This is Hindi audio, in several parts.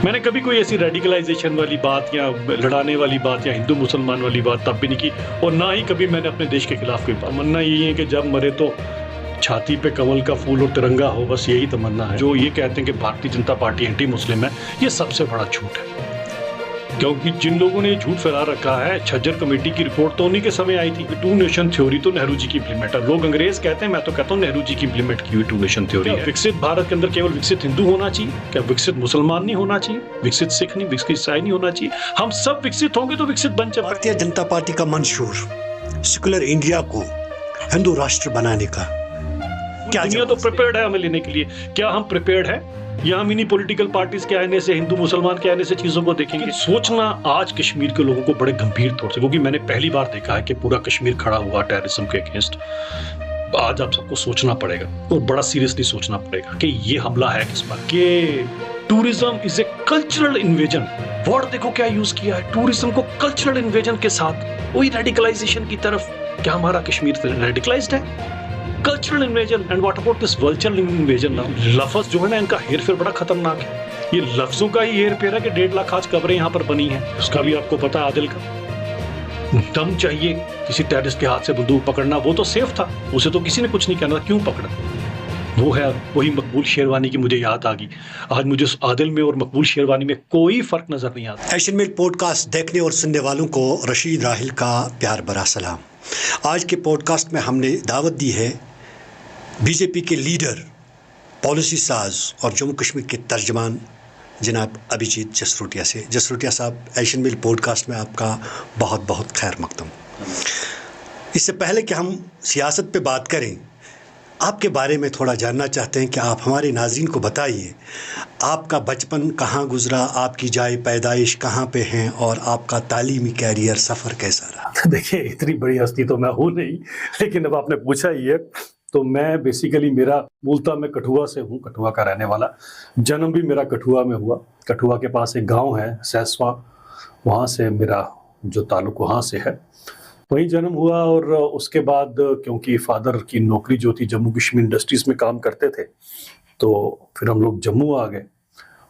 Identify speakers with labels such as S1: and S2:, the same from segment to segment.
S1: मैंने कभी कोई ऐसी रेडिकलाइजेशन वाली बात या लड़ाने वाली बात या हिंदू मुसलमान वाली बात तब भी नहीं की, और ना ही कभी मैंने अपने देश के खिलाफ कोई तमन्ना यही है कि जब मरे तो छाती पे कमल का फूल और तिरंगा हो, बस यही तमन्ना है। जो ये कहते हैं कि Bharatiya Janata party anti Muslim है, ये सबसे बड़ा झूठ है। क्योंकि जिन लोगों ने झूठ फैला रखा है, छज्जर कमेटी की रिपोर्ट तो उन्हीं के समय आई थी। टू नेशन थ्योरी तो नेहरू जी की इम्प्लीमेंट है। लोग अंग्रेज कहते हैं, मैं तो कहता हूँ नेहरू जी की इम्प्लीमेंट की हुई टू नेशन थ्योरी है। विकसित भारत के अंदर केवल विकसित हिंदू होना चाहिए क्या? विकसित मुसलमान नहीं होना चाहिए, विकसित सिख नहीं, विकसित ईसाई नहीं होना चाहिए। हम सब विकसित होंगे तो विकसित बन जाए।
S2: भारतीय जनता पार्टी का मंशूर सेकुलर इंडिया को हिंदू राष्ट्र बनाने का क्या
S1: दुनिया तो प्रिपेयर्ड है हमें लेने के लिए। क्या हम प्रिपेयर्ड है? या हम इन्हीं पॉलिटिकल पार्टीज के आने से, हिंदू मुसलमान के आने से चीजों को देखेंगे? सोचना आज कश्मीर के लोगों को बड़े गंभीर तौर से, क्योंकि मैंने पहली बार देखा है कि पूरा कश्मीर खड़ा हुआ टेररिज्म के अगेंस्ट। आज आप सबको सोचना पड़ेगा और बड़ा सीरियसली सोचना पड़ेगा कि ये हमला है किस पर। कि tourism is a cultural invasion. Word देखो क्या यूज किया है, टूरिज्म को कल्चरल इन्वेजन के साथ वही रेडिकलाइजेशन की तरफ। क्या हमारा कश्मीर रेडिकलाइज्ड है? Cultural invasion. And what about this virtual invasion now? लफ्ज जो है ना, इनका हेर फेर बड़ा खतरनाक है। ये लफ्जों का ही हेर फेर है कि 1.5 लाख आज कब्रें यहाँ पर बनी हैं। उसका भी आपको पता है आदिल का। दम चाहिए किसी टेररिस्ट के हाथ से बंदूक पकड़ना, वो तो सेफ था, उसे तो किसी ने कुछ नहीं कहना था, क्यों पकड़ा? वो है वही मकबूल शेरवानी की मुझे याद आ गई। आज मुझे उस आदिल में और मकबूल शेरवानी में कोई फर्क नजर नहीं आता।
S2: एशियन मेल पॉडकास्ट देखने और सुनने वालों को रशीद राहिल का प्यार भरा सलाम। आज के पॉडकास्ट में हमने दावत दी है बीजेपी के लीडर, पॉलिसी साज और जम्मू कश्मीर के तर्जमान जनाब अभिजीत जसरोटिया से। जसरोटिया साहब, एशियन मेल पॉडकास्ट में आपका बहुत बहुत खैर मकदम। इससे पहले कि हम सियासत पे बात करें, आपके बारे में थोड़ा जानना चाहते हैं कि आप हमारे नाज़रीन को बताइए आपका बचपन कहाँ गुजरा, आपकी जाए पैदाइश कहाँ पे हैं और आपका तालीमी कैरियर सफ़र कैसा रहा?
S1: देखिए, इतनी बड़ी हस्ती तो मैं हूँ नहीं, लेकिन अब आपने पूछा ही है तो मैं बेसिकली, मेरा मूलतः मैं कठुआ से हूँ, कठुआ का रहने वाला। जन्म भी मेरा कठुआ में हुआ। कठुआ के पास एक गांव है सैसवा, वहाँ से मेरा जो ताल्लुक वहाँ से है, वहीं जन्म हुआ। और उसके बाद क्योंकि फादर की नौकरी जो थी जम्मू कश्मीर इंडस्ट्रीज में काम करते थे, तो फिर हम लोग जम्मू आ गए।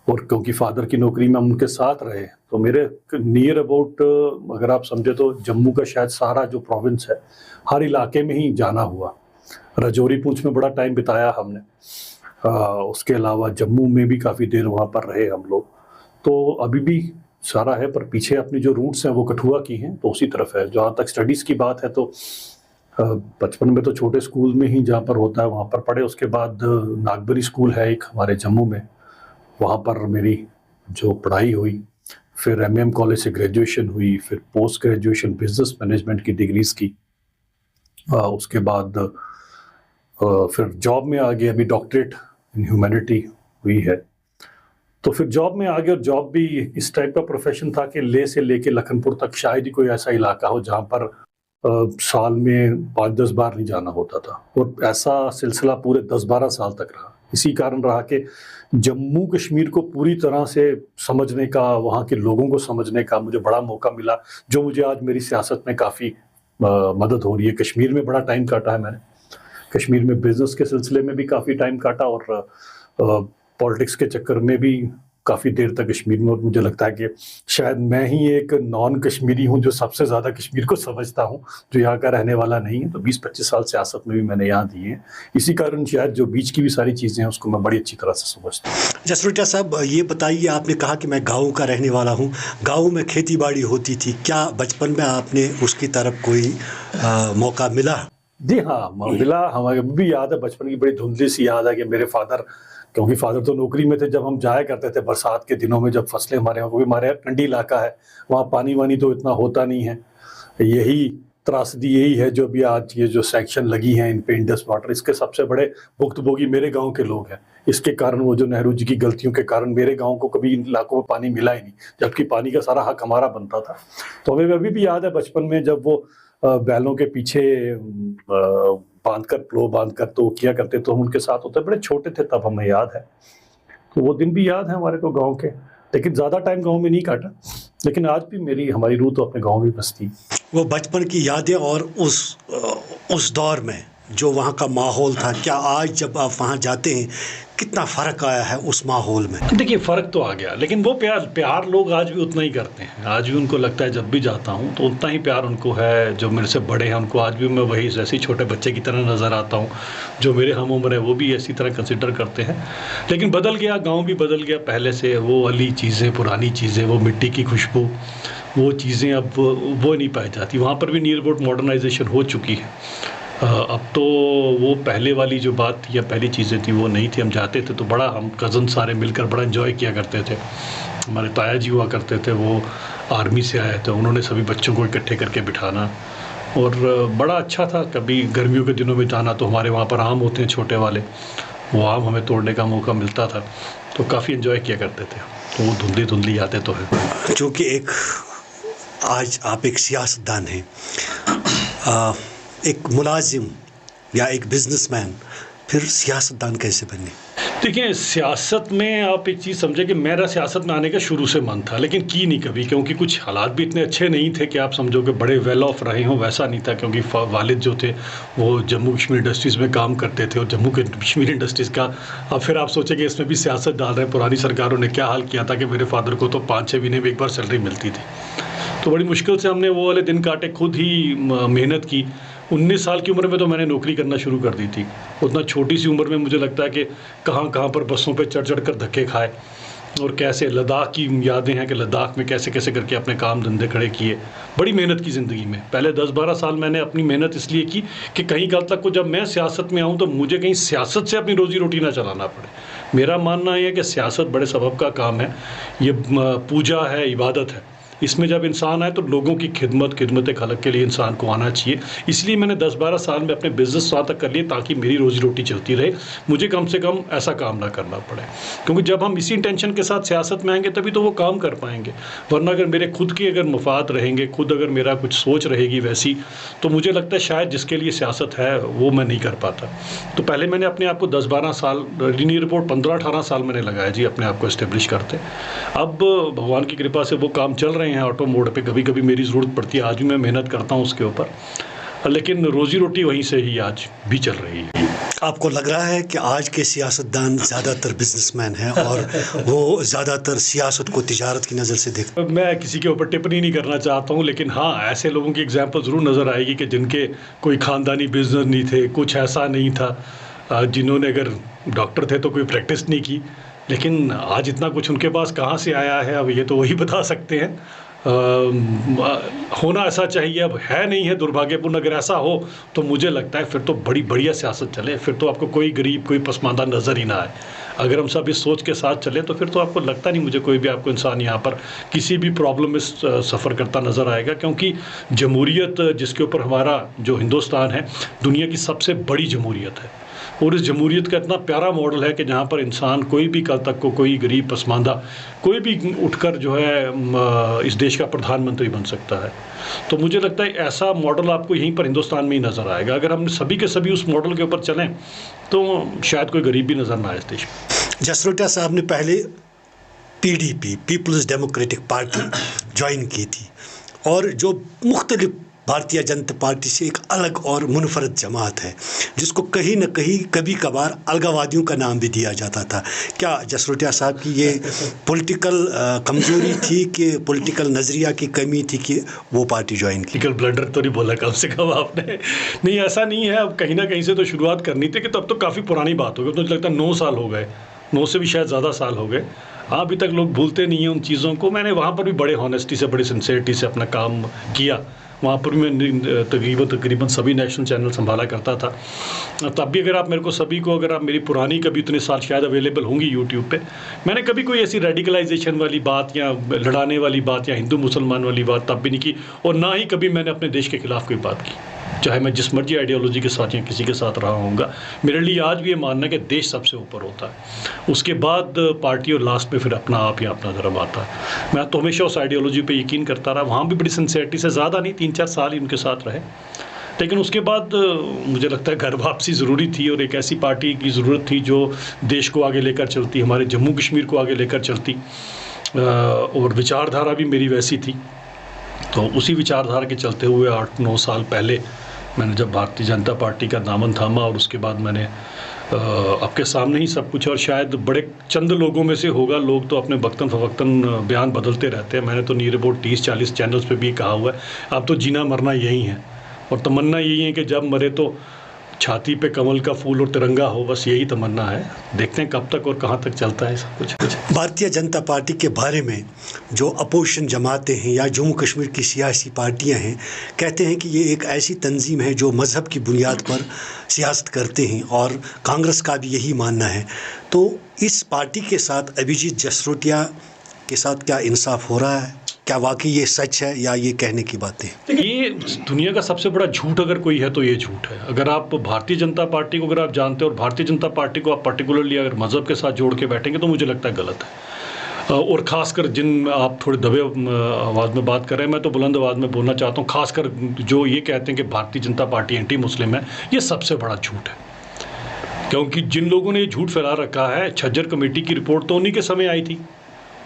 S1: और क्योंकि फादर की नौकरी में हम उनके साथ रहे, तो मेरे नियर अबाउट, अगर आप समझे तो जम्मू का शायद सारा जो प्रोविंस है, हर इलाके में ही जाना हुआ। राजौरी पूंछ में बड़ा टाइम बिताया हमने। उसके अलावा जम्मू में भी काफ़ी देर वहाँ पर रहे हम लोग। तो अभी भी सारा है, पर पीछे अपनी जो रूट्स हैं वो कठुआ की हैं, तो उसी तरफ है। जहाँ तक स्टडीज़ की बात है, तो बचपन में तो छोटे स्कूल में ही जहाँ पर होता है वहाँ पर पढ़े। उसके बाद नागबरी स्कूल है एक हमारे जम्मू में, वहाँ पर मेरी जो पढ़ाई हुई। फिर MM कॉलेज से ग्रेजुएशन हुई, फिर पोस्ट ग्रेजुएशन बिजनेस मैनेजमेंट की डिग्रीज की। उसके बाद फिर जॉब में आ गए, अभी डॉक्टरेट इन ह्यूमैनिटी हुई है। तो फिर जॉब में आ गए, और जॉब भी इस टाइप का प्रोफेशन था कि ले से लेके लखनपुर तक शायद ही कोई ऐसा इलाका हो जहाँ पर साल में 5-10 बार नहीं जाना होता था। और ऐसा सिलसिला पूरे 10-12 साल तक रहा। इसी कारण रहा कि जम्मू कश्मीर को पूरी तरह से समझने का, वहाँ के लोगों को समझने का मुझे बड़ा मौका मिला, जो मुझे आज मेरी सियासत में काफ़ी मदद हो रही है। कश्मीर में बड़ा टाइम काटा है मैंने, कश्मीर में बिजनेस के सिलसिले में भी काफ़ी टाइम काटा, और पॉलिटिक्स के चक्कर में भी काफ़ी देर तक कश्मीर में। और मुझे लगता है कि शायद मैं ही एक नॉन कश्मीरी हूँ जो सबसे ज़्यादा कश्मीर को समझता हूँ, जो यहाँ का रहने वाला नहीं है। तो 20-25 साल सियासत में भी मैंने यहाँ दिए हैं। इसी कारण शायद जो बीच की भी सारी चीज़ें हैं उसको मैं बड़ी अच्छी तरह से समझता हूँ।
S2: जसरोटिया साहब, ये बताइए, आपने कहा कि मैं गाँव का रहने वाला हूँ, गाँव में खेती बाड़ी होती थी, क्या बचपन में आपने उसकी तरफ कोई मौका मिला?
S1: जी हाँ, मिला। हमारे भी याद है, बचपन की बड़ी धुंधली सी याद है कि मेरे फादर, क्योंकि फादर तो नौकरी में थे, जब हम जाया करते थे बरसात के दिनों में, जब फसलें हमारे यहाँ, क्योंकि हमारे यहाँ ठंडी इलाका है, वहाँ पानी वानी तो इतना होता नहीं है। यही त्रासदी यही है जो भी आज ये जो सैंक्शन लगी हैं इन पे, इंडस वाटर, इसके सबसे बड़े भुक्तभोगी मेरे गांव के लोग हैं। इसके कारण, वो जो नेहरू जी की गलतियों के कारण मेरे गांव को कभी इन इलाकों में पानी मिला ही नहीं, जबकि पानी का सारा हक हमारा बनता था। तो हमें अभी भी याद है बचपन में जब वो बैलों के पीछे बांधकर, प्लो बांधकर तो किया करते, तो हम उनके साथ होते, बड़े छोटे थे तब, हमें याद है। तो वो दिन भी याद है हमारे को गांव के, लेकिन ज़्यादा टाइम गांव में नहीं काटा। लेकिन आज भी हमारी रूह तो अपने गांव में बसती।
S2: वो बचपन की यादें और उस दौर में जो वहाँ का माहौल था, क्या आज जब आप वहाँ जाते हैं कितना फ़र्क आया है उस माहौल में?
S1: देखिए फ़र्क तो आ गया, लेकिन वो प्यार लोग आज भी उतना ही करते हैं। आज भी उनको लगता है जब भी जाता हूँ तो उतना ही प्यार उनको है। जो मेरे से बड़े हैं उनको आज भी मैं वही जैसे छोटे बच्चे की तरह नज़र आता हूँ। जो मेरे हम उम्र है वो भी इसी तरह कंसिडर करते हैं। लेकिन बदल गया, गाँव भी बदल गया पहले से। वो वाली चीज़ें, पुरानी चीज़ें, वो मिट्टी की खुशबू, वो चीज़ें अब वो नहीं पाई जाती। वहाँ पर भी नियर अबाउट मॉडर्नाइजेशन हो चुकी है। अब तो वो पहले वाली जो बात थी या पहली चीज़ें थी वो नहीं थी। हम जाते थे तो बड़ा, हम कज़न सारे मिलकर बड़ा एंजॉय किया करते थे। हमारे ताया जी हुआ करते थे, वो आर्मी से आए थे, उन्होंने सभी बच्चों को इकट्ठे करके बिठाना और बड़ा अच्छा था। कभी गर्मियों के दिनों में जाना तो हमारे वहाँ पर आम होते हैं छोटे वाले, वो आम हमें तोड़ने का मौका मिलता था तो काफ़ी एंजॉय किया करते थे। तो वो धुंधली यादें तो है।
S2: क्योंकि आज आप एक सियासतदान हैं, एक मुलाजिम या एक बिजनेसमैन, फिर सियासतदान कैसे बने?
S1: देखिए सियासत में आप एक चीज़ समझे कि मेरा सियासत में आने का शुरू से मन था, लेकिन की नहीं कभी, क्योंकि कुछ हालात भी इतने अच्छे नहीं थे कि आप समझो कि बड़े वेल ऑफ रहे हों, वैसा नहीं था। क्योंकि वालिद जो थे वो जम्मू कश्मीर इंडस्ट्रीज़ में काम करते थे और जम्मू कश्मीर इंडस्ट्रीज़ का, अब फिर आप सोचें कि इसमें भी सियासत डाल रहे हैं। पुरानी सरकारों ने क्या हाल किया था कि मेरे फादर को तो 5-6 महीने में एक बार सैलरी मिलती थी। तो बड़ी मुश्किल से हमने वो वाले दिन काटे, खुद ही मेहनत की। 19 साल की उम्र में तो मैंने नौकरी करना शुरू कर दी थी। उतना छोटी सी उम्र में मुझे लगता है कि कहाँ कहाँ पर बसों पे चढ़ कर धक्के खाए, और कैसे लद्दाख की यादें हैं कि लद्दाख में कैसे कैसे करके अपने काम धंधे खड़े किए। बड़ी मेहनत की ज़िंदगी में। पहले 10-12 साल मैंने अपनी मेहनत इसलिए की कि कहीं कल तक को जब मैं सियासत में आऊँ तो मुझे कहीं सियासत से अपनी रोज़ी रोटी ना चलाना पड़े। मेरा मानना है कि सियासत बड़े सबब का काम है, ये पूजा है, इबादत है। इसमें जब इंसान आए तो लोगों की खिदमत खलक के लिए इंसान को आना चाहिए। इसलिए मैंने 10-12 साल में अपने बिज़नेस वहाँ तक कर लिए ताकि मेरी रोज़ी रोटी चलती रहे, मुझे कम से कम ऐसा काम ना करना पड़े। क्योंकि जब हम इसी इंटेंशन के साथ सियासत में आएंगे तभी तो वो काम कर पाएंगे। वरना अगर मेरे खुद की अगर मफाद रहेंगे, खुद अगर मेरा कुछ सोच रहेगी वैसी, तो मुझे लगता है शायद जिसके लिए सियासत है वो मैं नहीं कर पाता। तो पहले मैंने अपने आप को 10-12 साल, नियर अबाउट 15-18 साल मैंने लगाया जी अपने आप को इस्टेब्लिश करते। अब भगवान की कृपा से वो काम चल रहे हैं ऑटो मोड पे। कभी कभी मेरी ज़रूरत पड़ती है, आज भी मैं मेहनत करता हूँ उसके ऊपर, लेकिन रोज़ी रोटी वहीं से ही आज भी चल रही है।
S2: आपको लग रहा है कि आज के सियासतदान ज़्यादातर बिजनेसमैन हैं और वो ज़्यादातर सियासत को तिजारत की नज़र से देखते हैं?
S1: मैं किसी के ऊपर टिप्पणी नहीं करना चाहता हूँ, लेकिन हाँ ऐसे लोगों की एग्जाम्पल ज़रूर नज़र आएगी कि जिनके कोई ख़ानदानी बिजनेस नहीं थे, कुछ ऐसा नहीं था, जिन्होंने अगर डॉक्टर थे तो कोई प्रैक्टिस नहीं की, लेकिन आज इतना कुछ उनके पास कहाँ से आया है अब ये तो वही बता सकते हैं। होना ऐसा चाहिए, अब है नहीं है, दुर्भाग्यपूर्ण। अगर ऐसा हो तो मुझे लगता है फिर तो बड़ी बढ़िया सियासत चले, फिर तो आपको कोई गरीब कोई पसमानदा नज़र ही ना आए। अगर हम सब इस सोच के साथ चलें तो फिर तो आपको लगता नहीं मुझे कोई भी आपको इंसान यहाँ पर किसी भी प्रॉब्लम में सफ़र करता नज़र आएगा। क्योंकि जमहूरियत जिसके ऊपर हमारा जो हिंदुस्तान है दुनिया की सबसे बड़ी जमहूरियत है, और इस जमहूरियत का इतना प्यारा मॉडल है कि जहाँ पर इंसान कोई भी कल तक को कोई गरीब पसमानदा कोई भी उठकर जो है इस देश का प्रधानमंत्री बन सकता है। तो मुझे लगता है ऐसा मॉडल आपको यहीं पर हिंदुस्तान में ही नज़र आएगा। अगर हम सभी के सभी उस मॉडल के ऊपर चलें तो शायद कोई गरीब भी नज़र ना आए इस देश में।
S2: जसरोटिया साहब ने पहले PDP, people's democratic party join की थी, और जो मुख्तलिफ भारतीय जनता पार्टी से एक अलग और मुनफरद जमात है जिसको कहीं न कहीं कभी कभार अलगावादियों का नाम भी दिया जाता था। क्या जसरोटिया साहब की ये पॉलिटिकल कमजोरी थी कि पॉलिटिकल नज़रिया की कमी थी कि वो पार्टी ज्वाइन की?
S1: पॉलिटिकल ब्लंडर तो नहीं बोला कम से कम आपने। नहीं ऐसा नहीं है, अब कहीं ना कहीं से तो शुरुआत करनी थी कि तब तो काफ़ी पुरानी बात हो गई। तो मुझे लगता है 9 साल हो गए, 9 से भी शायद ज़्यादा साल हो गए। हाँ अभी तक लोग भूलते नहीं हैं उन चीज़ों को। मैंने वहाँ पर भी बड़े हॉनेस्टी से, बड़ी सिंसेरिटी से अपना काम किया। वहाँ पर भी मैं तकरीबन सभी नेशनल चैनल संभाला करता था। तब भी अगर आप मेरे को सभी को, अगर आप मेरी पुरानी कभी इतने साल शायद अवेलेबल होंगी यूट्यूब पे, मैंने कभी कोई ऐसी रेडिकलाइजेशन वाली बात या लड़ाने वाली बात या हिंदू मुसलमान वाली बात तब भी नहीं की, और ना ही कभी मैंने अपने देश के खिलाफ कोई बात की, चाहे मैं जिस मर्जी आइडियोलॉजी के साथ या किसी के साथ रहा होऊंगा। मेरे लिए आज भी ये मानना है कि देश सबसे ऊपर होता है, उसके बाद पार्टी, और लास्ट में फिर अपना आप या अपना धर्म आता है। मैं तो हमेशा उस आइडियोलॉजी पे यकीन करता रहा। वहाँ भी बड़ी सिंसियरिटी से, ज़्यादा नहीं 3-4 साल ही उनके साथ रहे, लेकिन उसके बाद मुझे लगता है घर वापसी ज़रूरी थी, और एक ऐसी पार्टी की ज़रूरत थी जो देश को आगे लेकर चलती, हमारे जम्मू कश्मीर को आगे लेकर चलती, और विचारधारा भी मेरी वैसी थी। तो उसी विचारधारा के चलते हुए 8-9 साल पहले मैंने जब भारतीय जनता पार्टी का दामन थामा और उसके बाद मैंने आपके सामने ही सब कुछ, और शायद बड़े चंद लोगों में से होगा, लोग तो अपने वक्तन फवक्तन बयान बदलते रहते हैं। मैंने तो नियर अबाउट 30-40 चैनल्स पे भी कहा हुआ है, अब तो जीना मरना यही है और तमन्ना यही है कि जब मरे तो छाती पे कमल का फूल और तिरंगा हो, बस यही तमन्ना है। देखते हैं कब तक और कहाँ तक चलता है सब कुछ।
S2: भारतीय जनता पार्टी के बारे में जो अपोजिशन जमातें हैं या जम्मू कश्मीर की सियासी पार्टियां हैं, कहते हैं कि ये एक ऐसी तंजीम है जो मज़हब की बुनियाद पर सियासत करते हैं, और कांग्रेस का भी यही मानना है। तो इस पार्टी के साथ अभिजीत जसरोटिया के साथ क्या इंसाफ हो रहा है? क्या वाकई ये सच है या ये कहने की बातें?
S1: ये दुनिया का सबसे बड़ा झूठ अगर कोई है तो ये झूठ है। अगर आप भारतीय जनता पार्टी को अगर आप जानते हो और भारतीय जनता पार्टी को आप पर्टिकुलरली अगर मज़हब के साथ जोड़ के बैठेंगे तो मुझे लगता है गलत है। और ख़ासकर जिन आप थोड़े दबे आवाज़ में बात कर रहे हैं, मैं तो बुलंद आवाज़ में बोलना चाहता हूँ, ख़ासकर जो ये कहते हैं कि Bharatiya Janata party anti Muslim है, ये सबसे बड़ा झूठ है। क्योंकि जिन लोगों ने ये झूठ फैला रखा है, छज्जर कमेटी की रिपोर्ट तो उन्हीं के समय आई थी।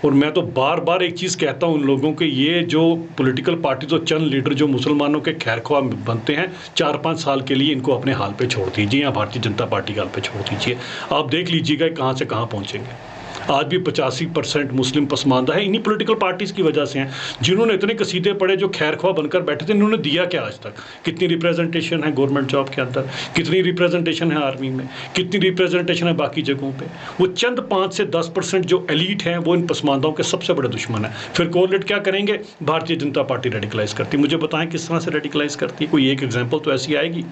S1: और मैं तो बार बार एक चीज़ कहता हूँ उन लोगों के, ये जो पॉलिटिकल पार्टी जो चंद लीडर जो मुसलमानों के खैरख्वाह बनते हैं, 4-5 साल के लिए इनको अपने हाल पे छोड़ दीजिए या भारतीय जनता पार्टी के हाल पे छोड़ दीजिए। आप देख लीजिएगा कहाँ से कहाँ पहुँचेंगे। आज भी 85% मुस्लिम पसमानदा है, इन्हीं पॉलिटिकल पार्टीज़ की वजह से हैं, जिन्होंने इतने कसीदे पढ़े, जो खैरख्वाह बनकर बैठे थे। इन्होंने दिया क्या आज तक? कितनी रिप्रेजेंटेशन है गवर्नमेंट जॉब के अंदर, कितनी रिप्रेजेंटेशन है आर्मी में, कितनी रिप्रेजेंटेशन है बाकी जगहों पे? वो चंद 5 से 10% जो एलीट हैं वो इन पसमानदाओं के सबसे बड़े दुश्मन है। फिर कोरिलेट क्या करेंगे? भारतीय जनता पार्टी रेडिकलाइज करती है। मुझे बताएं किस तरह से रेडिकलाइज करती है? कोई एक एग्जाम्पल तो ऐसी आएगी?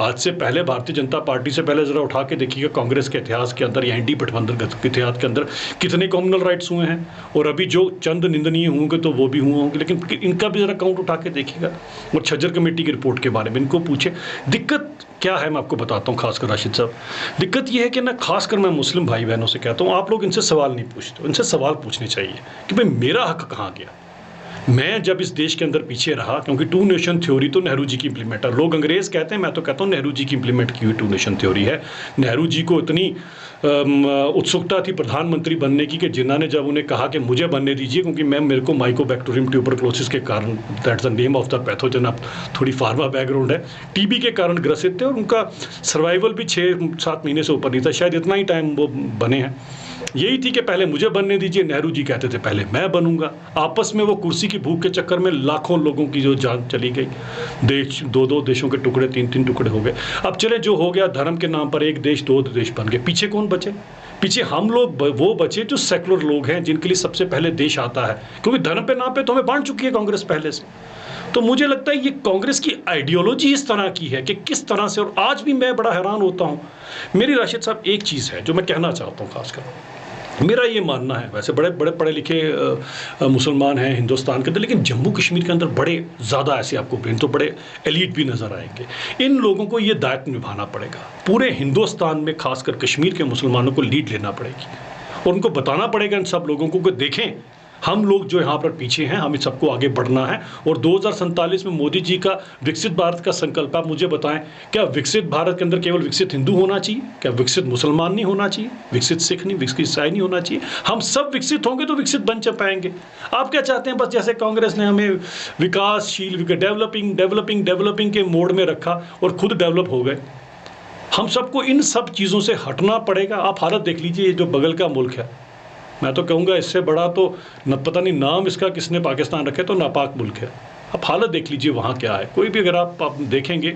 S1: आज से पहले भारतीय जनता पार्टी से पहले ज़रा उठा के देखिएगा कांग्रेस के इतिहास के अंदर या एनडी गठबंधन के इतिहास के अंदर कितने कम्युनल राइट्स हुए हैं, और अभी जो चंद निंदनीय होंगे तो वो भी हुए होंगे, लेकिन इनका भी ज़रा काउंट उठा के देखिएगा। और छज्जर कमेटी की रिपोर्ट के बारे में इनको पूछे, दिक्कत क्या है मैं आपको बताता हूँ। खासकर राशिद साहब, दिक्कत ये है कि ना, खासकर मैं मुस्लिम भाई बहनों से कहता हूँ, आप लोग इनसे सवाल नहीं पूछते, इनसे सवाल पूछने चाहिए कि भाई मेरा हक कहाँ गया। मैं जब इस देश के अंदर पीछे रहा, क्योंकि 2 नेशन थ्योरी तो नेहरू जी की इम्प्लीमेंट है, लोग अंग्रेज़ कहते हैं, मैं तो कहता हूँ नेहरू जी की इम्प्लीमेंट की हुई 2 नेशन थ्योरी है। नेहरू जी को इतनी उत्सुकता थी प्रधानमंत्री बनने की कि जिन्ना ने जब उन्हें कहा कि मुझे बनने दीजिए, क्योंकि मेरे को माइकोबैक्टीरियम ट्यूबरक्लोसिस के कारण, that's the name of the pathogen, अब थोड़ी फार्मा बैकग्राउंड है, टीबी के कारण ग्रसित थे और उनका सर्वाइवल भी 6-7 महीने से ऊपर नहीं था, शायद इतना ही टाइम वो बने हैं। यही थी कि पहले मुझे बनने दीजिए, नेहरू जी कहते थे पहले मैं बनूंगा। आपस में वो कुर्सी की भूख के चक्कर में लाखों लोगों की जो जान चली गई, देश 2-2 देशों के टुकड़े 3-3 टुकड़े हो गए। अब चले जो हो गया, धर्म के नाम पर 1 देश 2 देश बन गए। पीछे कौन बचे? पीछे हम लोग वो बचे जो सेकुलर लोग हैं, जिनके लिए सबसे पहले देश आता है, क्योंकि धर्म पे नाम पे तो हमें बांट चुकी है कांग्रेस पहले से। तो मुझे लगता है ये कांग्रेस की आइडियोलॉजी इस तरह की है कि किस तरह से, और आज भी मैं बड़ा हैरान होता हूँ। मेरी राशिद साहब एक चीज़ है जो मैं कहना चाहता हूँ, खासकर मेरा ये मानना है, वैसे बड़े बड़े पढ़े लिखे मुसलमान हैं हिंदुस्तान के अंदर, लेकिन जम्मू कश्मीर के अंदर बड़े ज़्यादा ऐसे आपको तो बड़े एलीट भी नज़र आएंगे। इन लोगों को ये दायित्व निभाना पड़ेगा, पूरे हिंदुस्तान में खासकर कश्मीर के मुसलमानों को लीड लेना पड़ेगी और उनको बताना पड़ेगा इन सब लोगों को कि देखें हम लोग जो यहाँ पर पीछे हैं, हमें सबको आगे बढ़ना है। और 2047 में मोदी जी का विकसित भारत का संकल्प, आप मुझे बताएं, क्या विकसित भारत के अंदर केवल विकसित हिंदू होना चाहिए? क्या विकसित मुसलमान नहीं होना चाहिए? विकसित सिख नहीं, विकसित ईसाई नहीं होना चाहिए? हम सब विकसित होंगे तो विकसित बन पाएंगे। आप क्या चाहते हैं? बस जैसे कांग्रेस ने हमें विकासशील, डेवलपिंग के मोड में रखा और खुद डेवलप हो गए। हम सबको इन सब चीज़ों से हटना पड़ेगा। आप हालत देख लीजिए, ये जो बगल का मुल्क है, मैं तो कहूँगा इससे बड़ा तो न पता नहीं नाम इसका किसने पाकिस्तान रखे, तो नापाक मुल्क है। आप हालत देख लीजिए वहाँ क्या है। कोई भी अगर आप देखेंगे,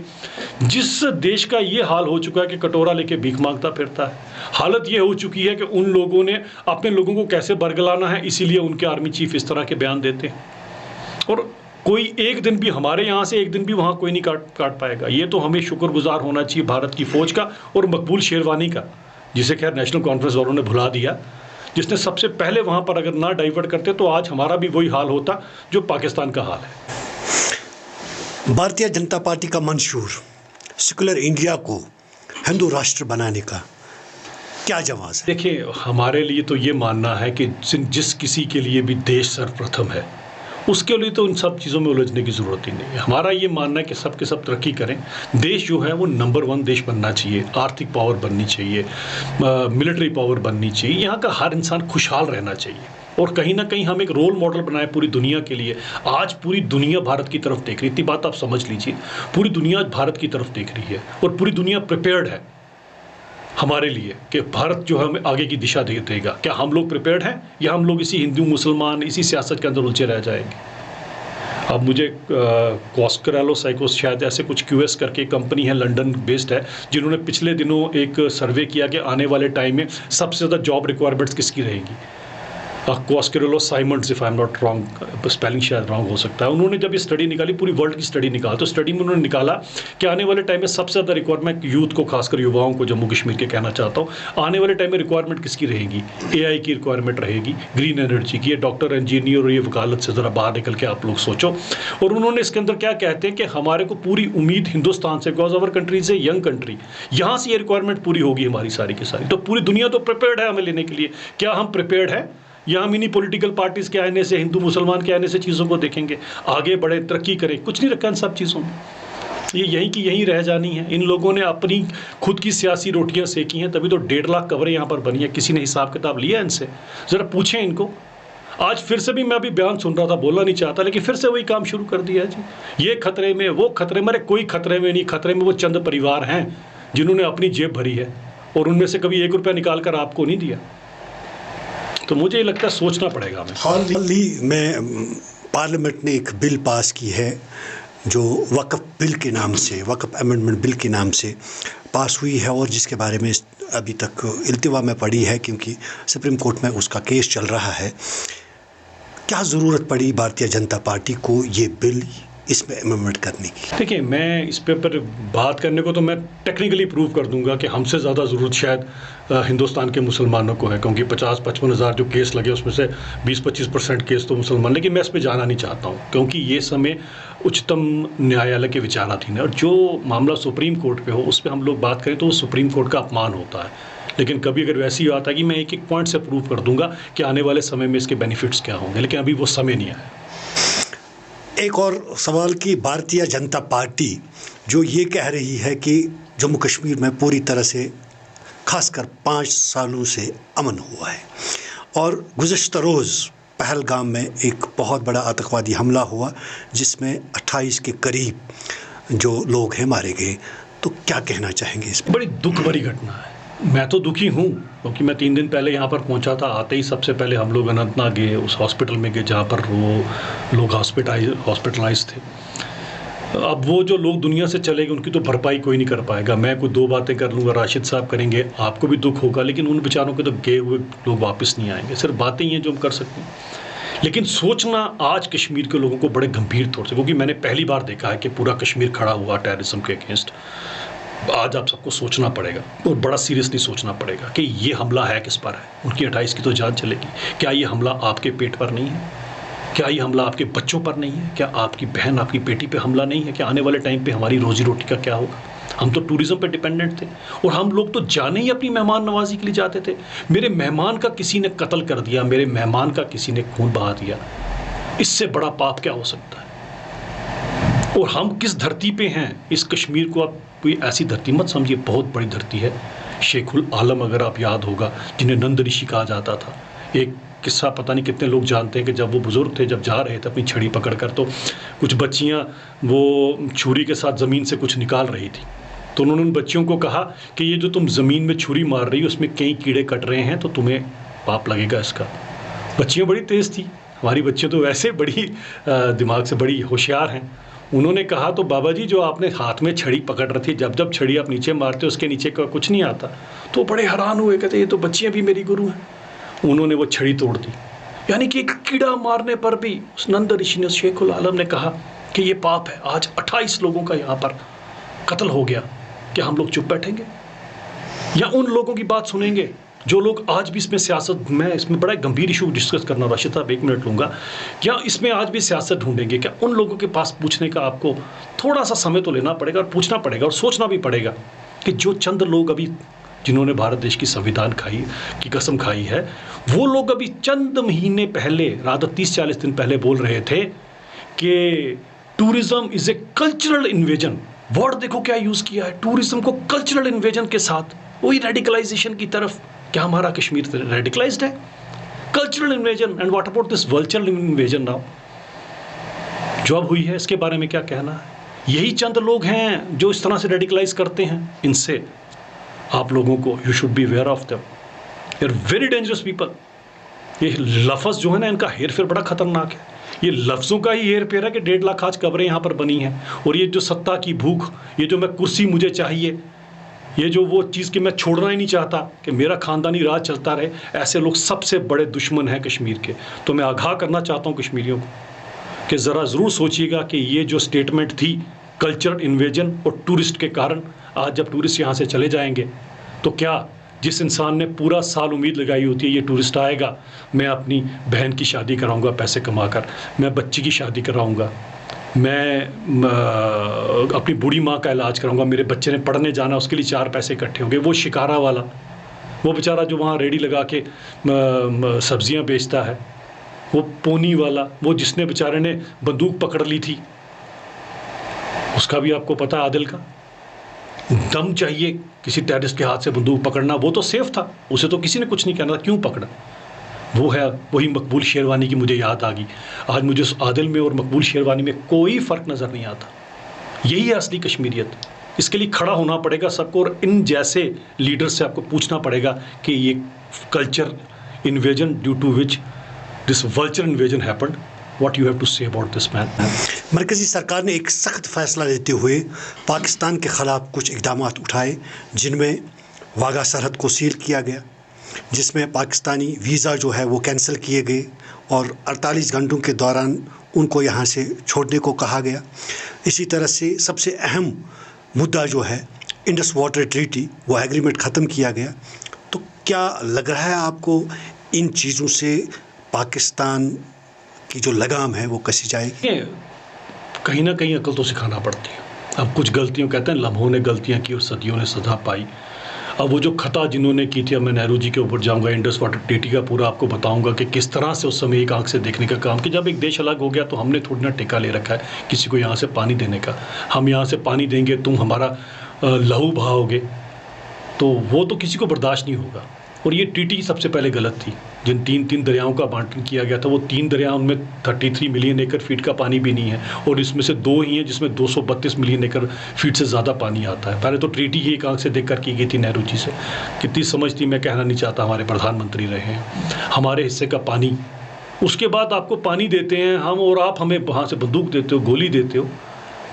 S1: जिस देश का ये हाल हो चुका है कि कटोरा लेके भीख मांगता फिरता है, हालत ये हो चुकी है कि उन लोगों ने अपने लोगों को कैसे बरगलाना है, इसीलिए उनके आर्मी चीफ इस तरह के बयान देते हैं। और कोई एक दिन भी हमारे यहाँ से एक दिन भी वहाँ कोई नहीं काट पाएगा। ये तो हमें शुक्रगुजार होना चाहिए भारत की फ़ौज का और मकबूल शेरवानी का, जिसे खैर नेशनल कॉन्फ्रेंस वालों ने भुला दिया, जिसने सबसे पहले वहाँ पर अगर ना डाइवर्ट करते तो आज हमारा भी वही हाल होता जो पाकिस्तान का हाल है।
S2: भारतीय जनता पार्टी का मंशूर सेकुलर इंडिया को हिंदू राष्ट्र बनाने का क्या जवाब है?
S1: देखिए, हमारे लिए तो ये मानना है कि जिस किसी के लिए भी देश सर्वप्रथम है, उसके लिए तो इन सब चीज़ों में उलझने की ज़रूरत ही नहीं है। हमारा ये मानना है कि सब के सब तरक्की करें। देश जो है वो नंबर 1 देश बनना चाहिए, आर्थिक पावर बननी चाहिए, मिलिट्री पावर बननी चाहिए, यहाँ का हर इंसान खुशहाल रहना चाहिए। और कहीं ना कहीं हम एक रोल मॉडल बनाए पूरी दुनिया के लिए। आज पूरी दुनिया भारत की तरफ देख रही है, इतनी बात आप समझ लीजिए, पूरी दुनिया भारत की तरफ देख रही है और पूरी दुनिया प्रिपेयर्ड है हमारे लिए कि भारत जो हमें आगे की दिशा देगा। क्या हम लोग प्रिपेयर्ड हैं या हम लोग इसी हिंदू मुसलमान इसी सियासत के अंदर उलझे रह जाएंगे? अब मुझे कॉस्करेलो साइकोस शायद ऐसे कुछ क्यूएस करके कंपनी है, लंदन बेस्ड है, जिन्होंने पिछले दिनों एक सर्वे किया कि आने वाले टाइम में सबसे ज़्यादा जॉब रिक्वायरमेंट्स किसकी रहेंगी। कॉस्करेलो Symonds, if I am not wrong, spelling शायद रॉन्ग हो सकता है। उन्होंने जब ये स्टडी निकाली, पूरी वर्ल्ड की स्टडी निकाला, तो स्टडी में उन्होंने निकाला कि आने वाले टाइम में सबसे ज़्यादा रिक्वायरमेंट यूथ को, खासकर युवाओं को जम्मू कश्मीर के कहना चाहता हूँ, आने वाले टाइम में रिक्वायरमेंट किसकी रहेगी? एआई की रिक्वायरमेंट रहेगी, ग्रीन एनर्जी की, डॉक्टर इंजीनियर और ये वकालत से ज़रा बाहर निकल के आप लोग सोचो। और उन्होंने इसके अंदर क्या कहते हैं कि हमारे को पूरी उम्मीद हिंदुस्तान से, because our country is a young country, यहाँ से ये रिक्वायरमेंट पूरी होगी हमारी सारी की सारी। तो पूरी दुनिया तो प्रिपेयर्ड है हमें लेने के लिए। क्या हम प्रिपेयर्ड हैं या हम इन्हीं पॉलिटिकल पार्टीज़ के आने से, हिंदू मुसलमान के आने से चीज़ों को देखेंगे? आगे बढ़े, तरक्की करें, कुछ नहीं रखा इन सब चीज़ों में। ये यहीं की यहीं रह जानी है। इन लोगों ने अपनी खुद की सियासी रोटियां सेकी हैं, तभी तो 1.5 लाख कब्रें यहाँ पर बनी है। किसी ने हिसाब किताब लिया इनसे? ज़रा पूछें इनको। आज फिर से भी मैं अभी बयान सुन रहा था, बोलना नहीं चाहता, लेकिन फिर से वही काम शुरू कर दिया है जी। ये खतरे में, वो खतरे में। अरे कोई खतरे में नहीं, खतरे में वो चंद परिवार हैं जिन्होंने अपनी जेब भरी है और उनमें से कभी 1 रुपया निकाल कर आपको नहीं दिया। तो मुझे लगता है सोचना पड़ेगा हमें।
S2: हाल ही में पार्लियामेंट ने एक बिल पास की है जो वक्फ बिल के नाम से, वक्फ अमेंडमेंट बिल के नाम से पास हुई है, और जिसके बारे में अभी तक इल्तिवा में पड़ी है क्योंकि सुप्रीम कोर्ट में उसका केस चल रहा है। क्या ज़रूरत पड़ी भारतीय जनता पार्टी को ये बिल इसमें अमेंडमेंट करने की?
S1: देखिए, मैं इस पर बात करने को तो मैं टेक्निकली प्रूव कर दूंगा कि हमसे ज़्यादा ज़रूरत शायद हिंदुस्तान के मुसलमानों को है, क्योंकि 50-55 हज़ार जो केस लगे उसमें से 20-25% केस तो मुसलमान। लेकिन मैं इस पर जाना नहीं चाहता हूँ क्योंकि ये समय उच्चतम न्यायालय के विचाराधीन है, और जो मामला सुप्रीम कोर्ट पे हो उस पर हम लोग बात करें तो वो सुप्रीम कोर्ट का अपमान होता है। लेकिन कभी अगर वैसी बात है कि मैं एक पॉइंट से प्रूव कर दूंगा कि आने वाले समय में इसके बेनिफिट्स क्या होंगे, लेकिन अभी वो समय नहीं आया।
S2: एक और सवाल कि भारतीय जनता पार्टी जो ये कह रही है कि जम्मू कश्मीर में पूरी तरह से खासकर 5 सालों से अमन हुआ है, और गुज़श्ता रोज़ पहलगाम में एक बहुत बड़ा आतंकवादी हमला हुआ जिसमें 28 के करीब जो लोग हैं मारे गए, तो क्या कहना चाहेंगे इस पर?
S1: बड़ी दुख भरी घटना है। मैं तो दुखी हूँ क्योंकि मैं 3 दिन पहले यहाँ पर पहुँचा था। आते ही सबसे पहले हम लोग अनंतनाग गए, उस हॉस्पिटल में गए जहाँ पर वो लोग हॉस्पिटलाइज थे। अब वो जो लोग दुनिया से चले गए उनकी तो भरपाई कोई नहीं कर पाएगा। मैं कोई 2 बातें कर लूँगा, राशिद साहब करेंगे, आपको भी दुख होगा, लेकिन उन बेचारों के तो गए हुए लोग वापस नहीं आएंगे। सिर्फ बातें ही हैं जो हम कर सकते हैं, लेकिन सोचना आज कश्मीर के लोगों को बड़े गंभीर तौर से, क्योंकि मैंने पहली बार देखा है कि पूरा कश्मीर खड़ा हुआ टेररिज्म के अगेंस्ट। आज आप सबको सोचना पड़ेगा और बड़ा सीरियसली सोचना पड़ेगा कि ये हमला है किस पर है। उनकी 28 की तो जान चलेगी। क्या ये हमला आपके पेट पर नहीं है? क्या ये हमला आपके बच्चों पर नहीं है? क्या आपकी बहन, आपकी बेटी पे हमला नहीं है? क्या आने वाले टाइम पे हमारी रोजी रोटी का क्या होगा? हम तो टूरिज्म पे डिपेंडेंट थे और हम लोग तो जाने ही अपनी मेहमान नवाजी के लिए जाते थे। मेरे मेहमान का किसी ने कत्ल कर दिया, मेरे मेहमान का किसी ने खून बहा दिया, इससे बड़ा पाप क्या हो सकता है? और हम किस धरती पे हैं? इस कश्मीर को आप कोई ऐसी धरती मत समझिए, बहुत बड़ी धरती है। शेखुल आलम, अगर आप याद होगा, जिन्हें नंद ऋषि कहा जाता था, एक किस्सा पता नहीं कितने लोग जानते हैं कि जब वो बुज़ुर्ग थे, जब जा रहे थे अपनी छड़ी पकड़कर, तो कुछ बच्चियां वो छुरी के साथ ज़मीन से कुछ निकाल रही थी। तो उन्होंने उन बच्चियों को कहा कि ये जो तुम ज़मीन में छुरी मार रही हो उसमें कई कीड़े कट रहे हैं, तो तुम्हें पाप लगेगा इसका। बच्चियाँ बड़ी तेज़ थी, हमारी बच्चियाँ तो वैसे बड़ी दिमाग से बड़ी होशियार हैं। उन्होंने कहा, तो बाबा जी जो आपने हाथ में छड़ी पकड़ रखी, जब जब छड़ी आप नीचे मारते उसके नीचे का कुछ नहीं आता। तो बड़े हैरान हुए, कहते ये तो बच्चियाँ भी मेरी गुरु हैं। उन्होंने वो छड़ी तोड़ दी। यानी कि एक कीड़ा मारने पर भी उस नंद ऋषि ने, शेखुल आलम ने कहा कि ये पाप है। आज 28 लोगों का यहाँ पर कत्ल हो गया। क्या हम लोग चुप बैठेंगे या उन लोगों की बात सुनेंगे जो लोग आज भी इसमें सियासत, मैं इसमें बड़ा गंभीर इशू डिस्कस करना, राशिद साहब 1 मिनट लूँगा, क्या इसमें आज भी सियासत ढूंढेंगे? क्या उन लोगों के पास पूछने का आपको थोड़ा सा समय तो लेना पड़ेगा और पूछना पड़ेगा और सोचना भी पड़ेगा कि जो चंद लोग अभी, जिन्होंने भारत देश की संविधान की कसम खाई है, वो लोग अभी चंद महीने पहले, राधा 30-40 दिन पहले बोल रहे थे कि tourism is a cultural invasion. Word देखो क्या यूज़ किया है, टूरिज्म को कल्चरल इन्वेजन के साथ, वही रेडिकलाइजेशन की तरफ। क्या हमारा कश्मीर रेडिकलाइज्ड है? Cultural invasion, and what about this virtual invasion now जो अब हुई है, इसके बारे में क्या कहना है? यही चंद लोग हैं जो इस तरह से रेडिकलाइज करते हैं। इनसे आप लोगों को, you should be aware of them, they are very dangerous people. ये लफ्ज़ जो है ना, इनका हेर फेर बड़ा खतरनाक है। ये लफ्ज़ों का ही हेर फेर है कि 1.5 लाख आज कब्रें यहाँ पर बनी हैं, और ये जो सत्ता की भूख, ये जो मैं कुर्सी मुझे चाहिए, ये जो वो चीज़ कि मैं छोड़ना ही नहीं चाहता कि मेरा ख़ानदानी राज चलता रहे, ऐसे लोग सबसे बड़े दुश्मन हैं कश्मीर के। तो मैं आगाह करना चाहता हूँ कश्मीरियों को कि ज़रा ज़रूर सोचिएगा कि ये जो स्टेटमेंट थी कल्चरल इन्वेजन और टूरिस्ट के कारण, आज जब टूरिस्ट यहाँ से चले जाएंगे तो क्या जिस इंसान ने पूरा साल उम्मीद लगाई होती है ये टूरिस्ट आएगा, मैं अपनी बहन की शादी कराऊंगा पैसे कमाकर, मैं बच्ची की शादी कराऊंगा, मैं अपनी बूढ़ी माँ का इलाज कराऊंगा, मेरे बच्चे ने पढ़ने जाना उसके लिए 4 पैसे इकट्ठे होंगे। वो शिकारा वाला, वो बेचारा जो वहाँ रेडी लगा के सब्जियाँ बेचता है, वो पोनी वाला, वो जिसने बेचारे ने बंदूक पकड़ ली थी, उसका भी आपको पता है आदिल का दम चाहिए किसी टेररिस्ट के हाथ से बंदूक पकड़ना। वो तो सेफ था, उसे तो किसी ने कुछ नहीं कहना था, क्यों पकड़ा? वो है वही मकबूल शेरवानी की मुझे याद आ गई। आज मुझे उस आदिल में और मकबूल शेरवानी में कोई फ़र्क नज़र नहीं आता। यही है असली कश्मीरियत। इसके लिए खड़ा होना पड़ेगा सबको, और इन जैसे लीडर से आपको पूछना पड़ेगा कि ये culture invasion due to which this virtual invasion happened, what you have to say about this man.
S2: मरकज़ी सरकार ने एक सख्त फैसला लेते हुए पाकिस्तान के ख़िलाफ़ कुछ इक़दाम उठाए, जिनमें वाघा सरहद को सील किया गया, जिसमें पाकिस्तानी वीज़ा जो है वो कैंसिल किए गए और 48 घंटों के दौरान उनको यहाँ से छोड़ने को कहा गया। इसी तरह से सबसे अहम मुद्दा जो है इंडस वाटर ट्रीटी, वो एग्रीमेंट ख़त्म किया गया। तो क्या लग रहा है आपको इन चीज़ों से पाकिस्तान की जो लगाम है वो कसी जाएगी?
S1: कहीं ना कहीं अकल तो सिखाना पड़ती है। अब कुछ गलतियों, कहते हैं लम्हों ने गलतियाँ की और सदियों ने सजा पाई। अब वो जो खता जिन्होंने की थी, अब मैं नेहरू जी के ऊपर जाऊंगा, इंडस वाटर ट्रीटी का पूरा आपको बताऊंगा कि किस तरह से उस समय एक आंख से देखने का काम कि जब एक देश अलग हो गया तो हमने थोड़ी ना टेका ले रखा है किसी को यहाँ से पानी देने का। हम यहाँ से पानी देंगे, तुम हमारा लहू बहाओगे, तो वो तो किसी को बर्दाश्त नहीं होगा। और ये ट्रीटी सबसे पहले गलत थी। जिन 3 दरियाओं का बांटन किया गया था, वो 3 दरिया, उनमें 33 मिलियन एकड़ फीट का पानी भी नहीं है, और इसमें से 2 ही हैं जिसमें 232 मिलियन एकड़ फीट से ज़्यादा पानी आता है। पहले तो ट्रीटी ही एक आंख से देख कर की गई थी नेहरू जी से। कितनी समझ थी मैं कहना नहीं चाहता, हमारे प्रधानमंत्री रहे हैं, हमारे हिस्से का पानी। उसके बाद आपको पानी देते हैं हम, और आप हमें वहाँ से बंदूक देते हो, गोली देते हो।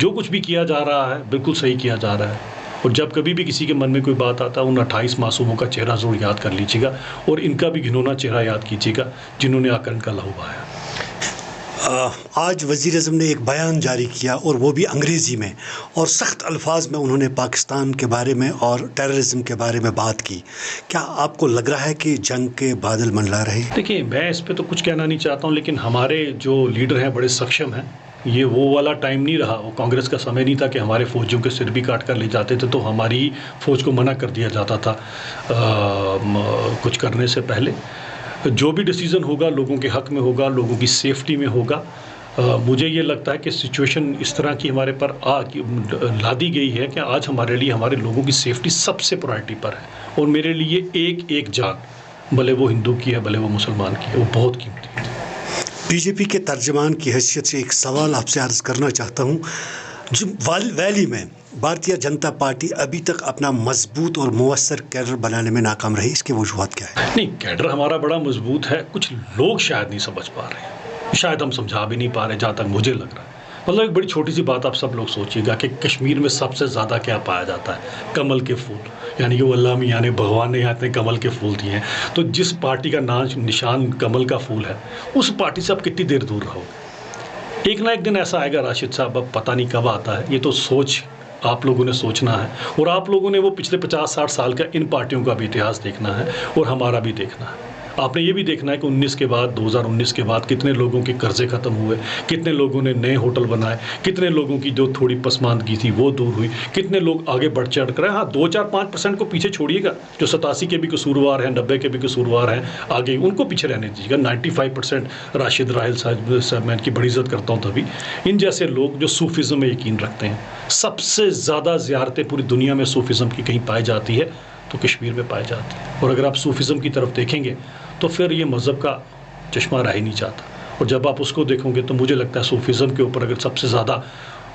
S1: जो कुछ भी किया जा रहा है बिल्कुल सही किया जा रहा है। और जब कभी भी किसी के मन में कोई बात आता है, उन 28 मासूमों का चेहरा ज़रूर याद कर लीजिएगा, और इनका भी घिनौना चेहरा याद कीजिएगा जिन्होंने आकर इनका लहू बहाया।
S2: आज वज़ीर-ए-आज़म ने एक बयान जारी किया, और वो भी अंग्रेज़ी में, और सख्त अल्फाज में उन्होंने पाकिस्तान के बारे में और टेररिज्म के बारे में बात की। क्या आपको लग रहा है कि जंग के बादल मंडरा रहे?
S1: देखिए, मैं इस पर तो कुछ कहना नहीं चाहता हूँ, लेकिन हमारे जो लीडर हैं बड़े सक्षम हैं। ये वो वाला टाइम नहीं रहा, वो कांग्रेस का समय नहीं था कि हमारे फौजियों के सिर भी काट कर ले जाते थे, तो हमारी फ़ौज को मना कर दिया जाता था कुछ करने से पहले। जो भी डिसीज़न होगा लोगों के हक़ में होगा, लोगों की सेफ्टी में होगा। मुझे ये लगता है कि सिचुएशन इस तरह की हमारे पर ला दी गई है कि आज हमारे लिए हमारे लोगों की सेफ्टी सबसे प्रायोरिटी पर है, और मेरे लिए एक जान, भले वो हिंदू की है भले वो मुसलमान की है, वो बहुत कीमती है।
S2: बीजेपी के तर्जमान की हैसियत से एक सवाल आपसे अर्ज़ करना चाहता हूँ। जो वैली में भारतीय जनता पार्टी अभी तक अपना मजबूत और मुअस्सर कैडर बनाने में नाकाम रही, इसकी वजूहत क्या है?
S1: नहीं, कैडर हमारा बड़ा मजबूत है, कुछ लोग शायद नहीं समझ पा रहे हैं, शायद हम समझा भी नहीं पा रहे, जहाँ तक मुझे लग रहा है। मतलब एक बड़ी छोटी सी बात आप सब लोग सोचिएगा कि कश्मीर में सबसे ज़्यादा क्या पाया जाता है? कमल के फूल। यानी कि वो अल्लाह मियाँ ने, भगवान ने यहाँ इतने कमल के फूल दिए हैं, तो जिस पार्टी का निशान कमल का फूल है, उस पार्टी से आप कितनी देर दूर रहोगे? एक ना एक दिन ऐसा आएगा राशिद साहब, अब पता नहीं कब आता है। ये तो सोच आप लोगों ने सोचना है, और आप लोगों ने वो पिछले 50-60 साल का इन पार्टियों का भी इतिहास देखना है, और हमारा भी देखना है। आपने ये भी देखना है कि 19 के बाद, 2019 के बाद कितने लोगों के कर्जे ख़त्म हुए, कितने लोगों ने नए होटल बनाए, कितने लोगों की जो थोड़ी पसमानदगी थी वो दूर हुई, कितने लोग आगे बढ़ चढ़ कर। हाँ, 2-4-5% को पीछे छोड़िएगा, जो 87 के भी कसूरवार हैं, 90 के भी कसूरवार हैं, आगे उनको पीछे रहने दीजिएगा। 95% राशिद राहिल साहब, मैं इनकी बड़ी इज़्ज़त करता हूँ। तभी इन जैसे लोग जो सूफिज़म में यकीन रखते हैं, सबसे ज़्यादा ज़ियारतें पूरी दुनिया में सूफिज़म की कहीं पाई जाती है तो कश्मीर में पाई जाती है। और अगर आप सूफिज़म की तरफ देखेंगे तो फिर ये मज़हब का चश्मा रह ही नहीं जाता। और जब आप उसको देखोगे तो मुझे लगता है सूफीज़म के ऊपर अगर सबसे ज़्यादा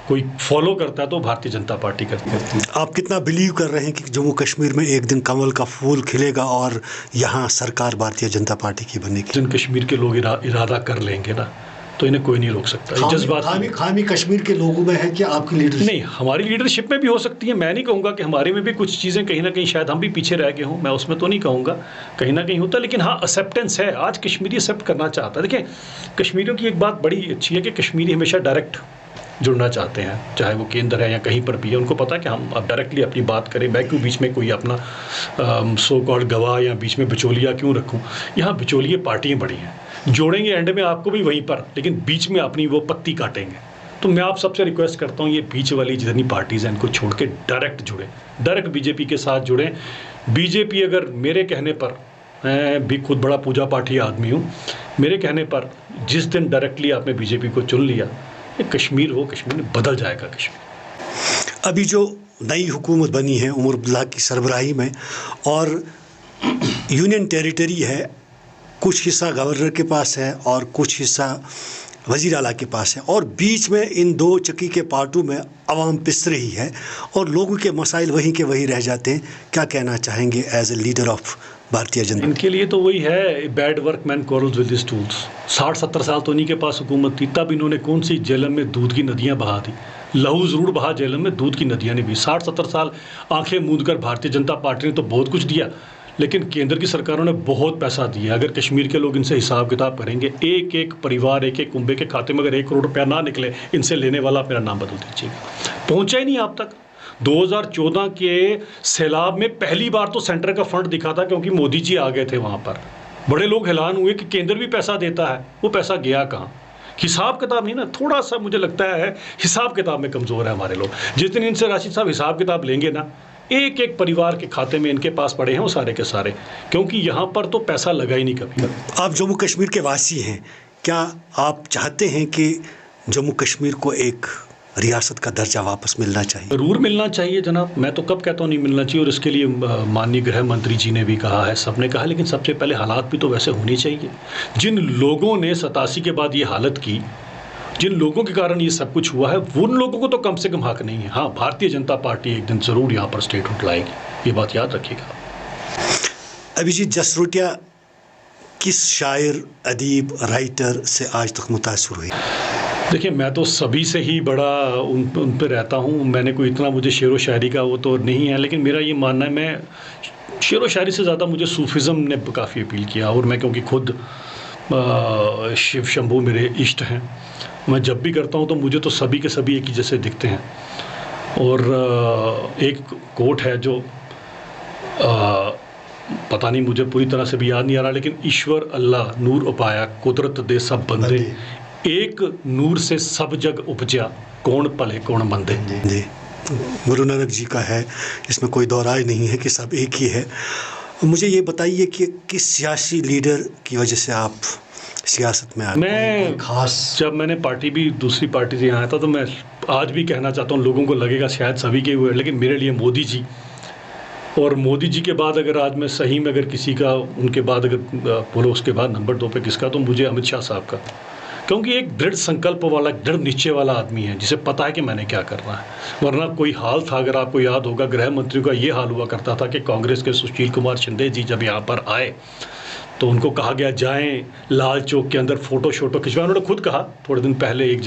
S1: कोई फॉलो करता है तो भारतीय जनता पार्टी करती है।
S2: आप कितना बिलीव कर रहे हैं कि जम्मू कश्मीर में एक दिन कमल का फूल खिलेगा और यहाँ सरकार भारतीय जनता पार्टी की बनेगी?
S1: जिन कश्मीर के लोग इरादा कर लेंगे ना तो इन्हें कोई नहीं रोक सकता।
S2: जज्बात खामी कश्मीर के लोगों में है कि आपकी लीडरशिप?
S1: नहीं, हमारी लीडरशिप में भी हो सकती है। मैं नहीं कहूँगा कि हमारे में भी कुछ चीज़ें कहीं ना कहीं शायद हम भी पीछे रह गए हों, मैं उसमें तो नहीं कहूँगा, कहीं ना कहीं होता, लेकिन हाँ एक्सेप्टेंस है। आज कश्मीरी एक्सेप्ट करना चाहता है। देखिए, कश्मीरियों की एक बात बड़ी अच्छी है कि कश्मीरी हमेशा डायरेक्ट जुड़ना चाहते हैं, चाहे वो केंद्र है या कहीं पर भी है। उनको पता है कि हम अब डायरेक्टली अपनी बात करें, मैं क्यों बीच में कोई अपना सो कॉल्ड गवाह या बीच में बिचौलिया क्यों रखूं। यहाँ बिचौलिए पार्टियाँ बड़ी हैं, जोड़ेंगे एंड में आपको भी वहीं पर, लेकिन बीच में अपनी वो पत्ती काटेंगे। तो मैं आप सबसे रिक्वेस्ट करता हूँ, ये बीच वाली जितनी पार्टीज़ हैं इनको छोड़ के डायरेक्ट जुड़ें, डायरेक्ट बीजेपी के साथ जुड़ें। बीजेपी अगर मेरे कहने पर, मैं भी खुद बड़ा पूजा पाठी आदमी हूँ, मेरे कहने पर जिस दिन डायरेक्टली आपने बीजेपी को चुन लिया, कश्मीर में बदल जाएगा कश्मीर।
S2: अभी जो नई हुकूमत बनी है उमर अब्दुल्ला की सरबराही में, और यूनियन टेरिटरी है, कुछ हिस्सा गवर्नर के पास है और कुछ हिस्सा वज़ीर आला के पास है, और बीच में इन दो चक्की के पार्टों में अवाम पिस रही है और लोगों के मसाइल वहीं के वहीं रह जाते हैं। क्या कहना चाहेंगे as a leader of Bharatiya Janata?
S1: इनके लिए तो वही है, bad work man quarrels with his tools. 60-70 साल तो इन्हीं के पास हुकूमत थी, तब इन्होंने कौन सी जेलम में दूध की नदियां बहा दी? लहू ज़रूर बहा, जेलम में दूध की नदियां नहीं बही। 60-70 साल आंखें मूंद कर भारतीय जनता पार्टी ने तो बहुत कुछ दिया, लेकिन केंद्र की सरकारों ने बहुत पैसा दिया। अगर कश्मीर के लोग इनसे हिसाब किताब करेंगे, एक एक परिवार, एक एक कुंबे के खाते में अगर 1 करोड़ रुपया ना निकले, इनसे लेने वाला मेरा नाम बदल दीजिएगा। पहुंचा ही नहीं आप तक। 2014 के सैलाब में पहली बार तो सेंटर का फंड दिखा था, क्योंकि मोदी जी आ गए थे वहाँ पर। बड़े लोग हैरान हुए कि केंद्र भी पैसा देता है, वो पैसा गया कहाँ? हिसाब किताब नहीं ना, थोड़ा सा मुझे लगता है हिसाब किताब में कमज़ोर है हमारे लोग। जिस दिन इनसे राशिद साहब हिसाब किताब लेंगे ना, एक एक परिवार के खाते में इनके पास पड़े हैं वो सारे के सारे, क्योंकि यहाँ पर तो पैसा लगा ही नहीं कभी।
S2: आप जम्मू कश्मीर के वासी हैं, क्या आप चाहते हैं कि जम्मू कश्मीर को एक रियासत का दर्जा वापस मिलना चाहिए?
S1: ज़रूर मिलना चाहिए जनाब, मैं तो कब कहता हूँ नहीं मिलना चाहिए, और इसके लिए माननीय गृह मंत्री जी ने भी कहा है, सबने कहा, लेकिन सबसे पहले हालात भी तो वैसे होने चाहिए। जिन लोगों ने 87 के बाद ये हालत की, जिन लोगों के कारण ये सब कुछ हुआ है, उन लोगों को तो कम से कम हक नहीं है। हाँ, भारतीय जनता पार्टी एक दिन ज़रूर यहाँ पर स्टेटहुड लाएगी, ये बात याद रखिएगा।
S2: अभिजीत जसरोटिया किस शायर, अदीब, राइटर से आज तक मुतासिर हुए?
S1: देखिए, मैं तो सभी से ही बड़ा उन पे रहता हूँ। मैंने कोई इतना, मुझे शेर व शायरी का वो तो नहीं है, लेकिन मेरा ये मानना है, मैं शेर व शायरी से ज़्यादा मुझे सूफिज़म ने काफ़ी अपील किया। और मैं क्योंकि खुद शिव शंभू मेरे इष्ट हैं, मैं जब भी करता हूँ तो मुझे तो सभी के सभी एक ही जैसे दिखते हैं। और एक कोट है जो पता नहीं, मुझे पूरी तरह से भी याद नहीं आ रहा, लेकिन ईश्वर अल्लाह नूर उपाया, कुदरत दे सब बंदे, एक नूर से सब जग उपजा, कौन भले कौन मंदे।
S2: जी, गुरु नानक जी का है, इसमें कोई दौराय नहीं है कि सब एक ही है। मुझे ये बताइए कि किस सियासी लीडर की वजह से आप सियासत में आए?
S1: मैं
S2: खास,
S1: जब मैंने पार्टी भी दूसरी पार्टी से यहाँ आया था, तो मैं आज भी कहना चाहता हूँ, लोगों को लगेगा शायद सभी के हुए, लेकिन मेरे लिए मोदी जी, और मोदी जी के बाद अगर आज मैं सही में अगर किसी का, उनके बाद अगर बोलो उसके बाद नंबर 2 पे किसका, तो मुझे अमित शाह साहब का, क्योंकि एक दृढ़ संकल्प वाला, दृढ़ निश्चय वाला आदमी है, जिसे पता है कि मैंने क्या करना है। वरना कोई हाल था, अगर आपको याद होगा, गृह मंत्री का ये हाल हुआ करता था कि कांग्रेस के सुशील कुमार शिंदे जी जब यहाँ पर आए तो उनको कहा गया जाएं लाल चौक के अंदर फ़ोटो शोटो खिंचवाएं। उन्होंने खुद कहा, थोड़े दिन पहले एक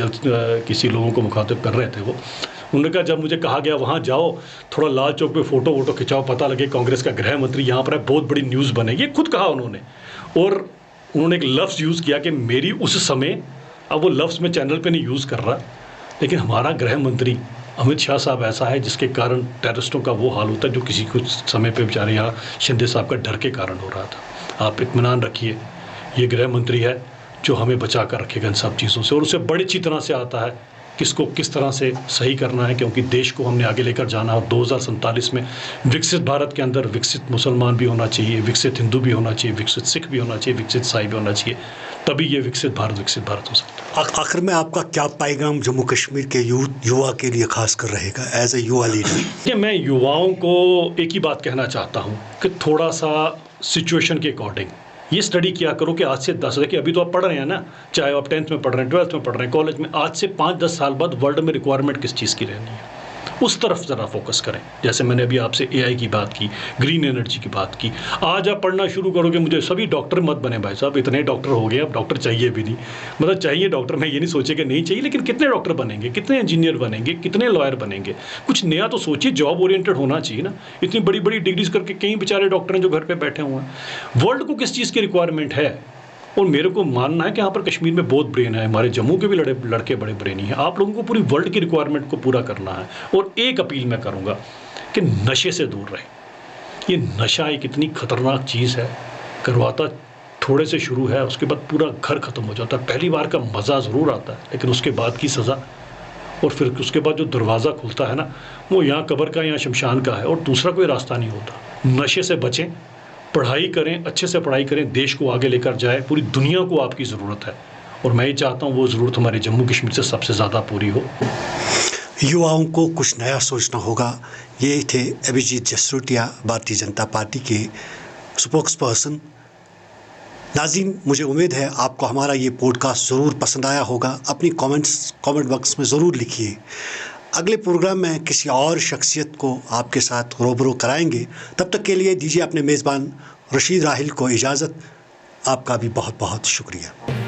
S1: किसी लोगों को मुखातिब कर रहे थे वो, उन्होंने कहा जब मुझे कहा गया वहाँ जाओ, थोड़ा लाल चौक पे फ़ोटो वोटो खिंचाओ, पता लगे कांग्रेस का गृह मंत्री यहाँ पर है, बहुत बड़ी न्यूज़ बनेगी, खुद कहा उन्होंने। और उन्होंने एक लफ्ज़ यूज़ किया कि मेरी उस समय, अब वो लफ्ज़ मैं चैनल पे नहीं यूज़ कर रहा, लेकिन हमारा गृह मंत्री अमित शाह साहब ऐसा है जिसके कारण टेररिस्टों का वो हाल होता है जो किसी कुछ समय पे बेचारे यहाँ शिंदे साहब का डर के कारण हो रहा था। आप इत्मीनान रखिए, ये गृह मंत्री है जो हमें बचा कर रखेगा इन सब चीज़ों से, और उसे बड़ी अच्छी तरह से आता है किसको किस तरह से सही करना है, क्योंकि देश को हमने आगे लेकर जाना है। 2047 में विकसित भारत के अंदर विकसित मुसलमान भी होना चाहिए, विकसित हिंदू भी होना चाहिए, विकसित सिख भी होना चाहिए, विकसित ईसाई भी होना चाहिए, तभी ये विकसित भारत हो सकता है।
S2: आखिर में आपका क्या पैगाम जम्मू कश्मीर के युवा के लिए खास कर रहेगा एज ए युवा लीडर?
S1: मैं युवाओं को एक ही बात कहना चाहता हूँ कि थोड़ा सा सिचुएशन के अकॉर्डिंग ये स्टडी किया करो कि आज से 10 देखिए अभी तो आप पढ़ रहे हैं ना, चाहे आप 10th में पढ़ रहे हैं, 12th में पढ़ रहे हैं, कॉलेज में, आज से 5-10 साल बाद वर्ल्ड में रिक्वायरमेंट किस चीज़ की रहनी है, उस तरफ ज़रा फोकस करें। जैसे मैंने अभी आपसे AI की बात की, ग्रीन एनर्जी की बात की। आज आप पढ़ना शुरू करोगे, मुझे सभी डॉक्टर मत बने भाई साहब, इतने डॉक्टर हो गए, अब डॉक्टर चाहिए भी नहीं, मतलब चाहिए डॉक्टर, मैं ये नहीं सोचे कि नहीं चाहिए, लेकिन कितने डॉक्टर बनेंगे, कितने इंजीनियर बनेंगे, कितने लॉयर बनेंगे, कुछ नया तो सोचिए, जॉब ओरिएंटेड होना चाहिए ना। इतनी बड़ी बड़ी डिग्रीज करके कई बेचारे डॉक्टर हैं जो घर पर बैठे हुए हैं। वर्ल्ड को किस चीज़ की रिक्वायरमेंट है, और मेरे को मानना है कि यहाँ पर कश्मीर में बहुत ब्रेन है, हमारे जम्मू के भी लड़के बड़े ब्रेनी हैं। आप लोगों को पूरी वर्ल्ड की रिक्वायरमेंट को पूरा करना है। और एक अपील मैं करूँगा कि नशे से दूर रहें। ये नशा एक इतनी खतरनाक चीज़ है, करवाता थोड़े से शुरू है, उसके बाद पूरा घर ख़त्म हो जाता है। पहली बार का मज़ा ज़रूर आता है, लेकिन उसके बाद की सज़ा, और फिर उसके बाद जो दरवाज़ा खुलता है ना, वो यहाँ कब्र का, यहाँ शमशान का है, और दूसरा कोई रास्ता नहीं होता। नशे से बचें, पढ़ाई करें, अच्छे से पढ़ाई करें, देश को आगे लेकर जाए। पूरी दुनिया को आपकी ज़रूरत है, और मैं ये चाहता हूँ वो ज़रूरत हमारे जम्मू कश्मीर से सबसे ज़्यादा पूरी हो।
S2: युवाओं को कुछ नया सोचना होगा। ये थे अभिजीत जसरोटिया, भारतीय जनता पार्टी के स्पोक्स पर्सन। नाज़रीन, मुझे उम्मीद है आपको हमारा ये पॉडकास्ट ज़रूर पसंद आया होगा। अपनी कमेंट बॉक्स में ज़रूर लिखिए। अगले प्रोग्राम में किसी और शख्सियत को आपके साथ रूबरू कराएंगे। तब तक के लिए दीजिए अपने मेज़बान रशीद राहिल को इजाज़त। आपका भी बहुत बहुत शुक्रिया।